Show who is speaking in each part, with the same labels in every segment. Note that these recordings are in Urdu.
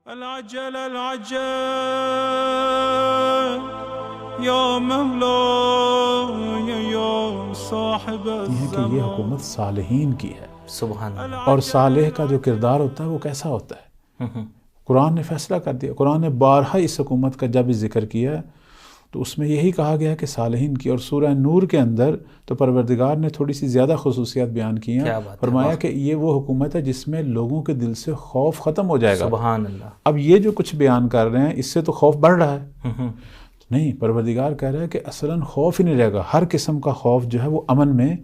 Speaker 1: العجل العجل یا مولا یا صاحب
Speaker 2: الزمان کہ یہ حکومت صالحین کی ہے.
Speaker 3: سبحان اللہ.
Speaker 2: اور صالح کا جو کردار ہوتا ہے وہ کیسا ہوتا ہے؟ قرآن نے فیصلہ کر دیا. قرآن نے بارہا اس حکومت کا جب ذکر کیا تو اس میں یہی کہا گیا کہ صالحین کی. اور سورہ نور کے اندر تو پروردگار نے تھوڑی سی زیادہ خصوصیات بیان کی ہیں. فرمایا کہ یہ وہ حکومت ہے جس میں لوگوں کے دل سے خوف ختم ہو جائے گا.
Speaker 3: سبحان اللہ.
Speaker 2: اب یہ جو کچھ بیان کر رہے ہیں اس سے تو خوف بڑھ رہا ہے. نہیں، پروردگار کہہ رہا ہے کہ اصلاً خوف ہی نہیں رہے گا. ہر قسم کا خوف جو ہے وہ امن میں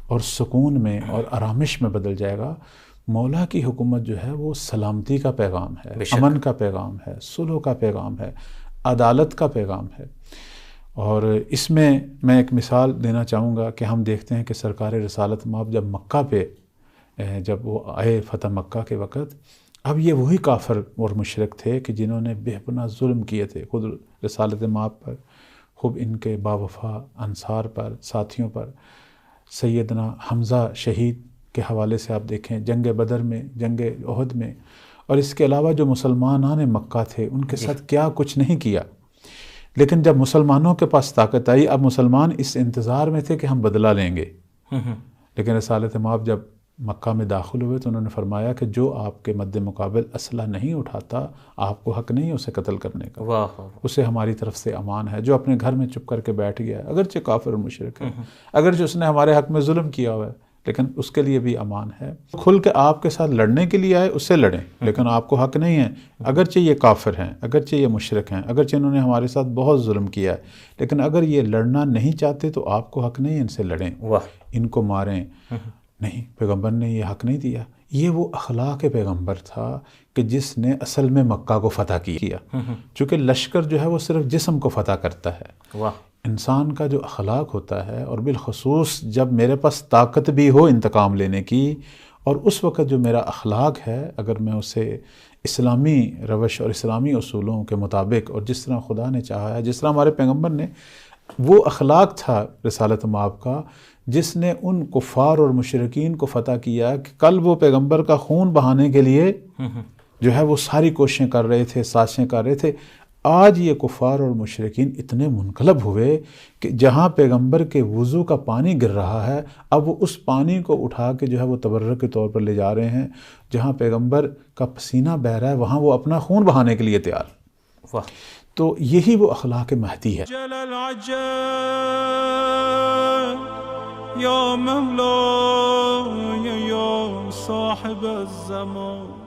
Speaker 2: اور سکون میں اور آرامش میں بدل جائے گا. مولا کی حکومت جو ہے وہ سلامتی کا پیغام ہے، امن کا پیغام ہے، صلح کا پیغام ہے، عدالت کا پیغام ہے. اور اس میں میں ایک مثال دینا چاہوں گا کہ ہم دیکھتے ہیں کہ سرکار رسالت مآب جب مکہ پہ جب وہ آئے فتح مکہ کے وقت، اب یہ وہی کافر اور مشرک تھے کہ جنہوں نے بے پناہ ظلم کیے تھے خود رسالت مآب پر، خوب ان کے باوفا انصار پر، ساتھیوں پر. سیدنا حمزہ شہید کے حوالے سے آپ دیکھیں جنگ بدر میں، جنگ احد میں، اور اس کے علاوہ جو مسلمانان مکہ تھے ان کے ساتھ کیا کچھ نہیں کیا. لیکن جب مسلمانوں کے پاس طاقت آئی، اب مسلمان اس انتظار میں تھے کہ ہم بدلہ لیں گے. لیکن رسالت مآب جب مکہ میں داخل ہوئے تو انہوں نے فرمایا کہ جو آپ کے مد مقابل اسلحہ نہیں اٹھاتا آپ کو حق نہیں ہے اسے قتل کرنے کا. اسے ہماری طرف سے امان ہے. جو اپنے گھر میں چپ کر کے بیٹھ گیا اگرچہ کافر اور مشرک ہے، اگرچہ اس نے ہمارے حق میں ظلم کیا ہوا ہے، لیکن اس کے لیے بھی امان ہے. کھل کے آپ کے ساتھ لڑنے کے لیے آئے اس سے لڑیں، لیکن آپ کو حق نہیں ہے. اگرچہ یہ کافر ہیں، اگرچہ یہ مشرک ہیں، اگرچہ انہوں نے ہمارے ساتھ بہت ظلم کیا ہے، لیکن اگر یہ لڑنا نہیں چاہتے تو آپ کو حق نہیں ہے ان سے لڑیں، ان کو ماریں. نہیں، پیغمبر نے یہ حق نہیں دیا. یہ وہ اخلاق پیغمبر تھا کہ جس نے اصل میں مکہ کو فتح کیا. چونکہ لشکر جو ہے وہ صرف جسم کو فتح کرتا ہے، انسان کا جو اخلاق ہوتا ہے، اور بالخصوص جب میرے پاس طاقت بھی ہو انتقام لینے کی، اور اس وقت جو میرا اخلاق ہے اگر میں اسے اسلامی روش اور اسلامی اصولوں کے مطابق اور جس طرح خدا نے چاہا ہے، جس طرح ہمارے پیغمبر نے، وہ اخلاق تھا رسالت مآب کا جس نے ان کفار اور مشرکین کو فتح کیا کہ کل وہ پیغمبر کا خون بہانے کے لیے جو ہے وہ ساری کوششیں کر رہے تھے، سازشیں کر رہے تھے. آج یہ کفار اور مشرکین اتنے منقلب ہوئے کہ جہاں پیغمبر کے وضو کا پانی گر رہا ہے اب وہ اس پانی کو اٹھا کے جو ہے وہ تبرک کے طور پر لے جا رہے ہیں. جہاں پیغمبر کا پسینہ بہہ رہا ہے وہاں وہ اپنا خون بہانے کے لیے تیار. تو یہی وہ اخلاق مہدی ہے.
Speaker 1: یا مولا یا صاحب الزمان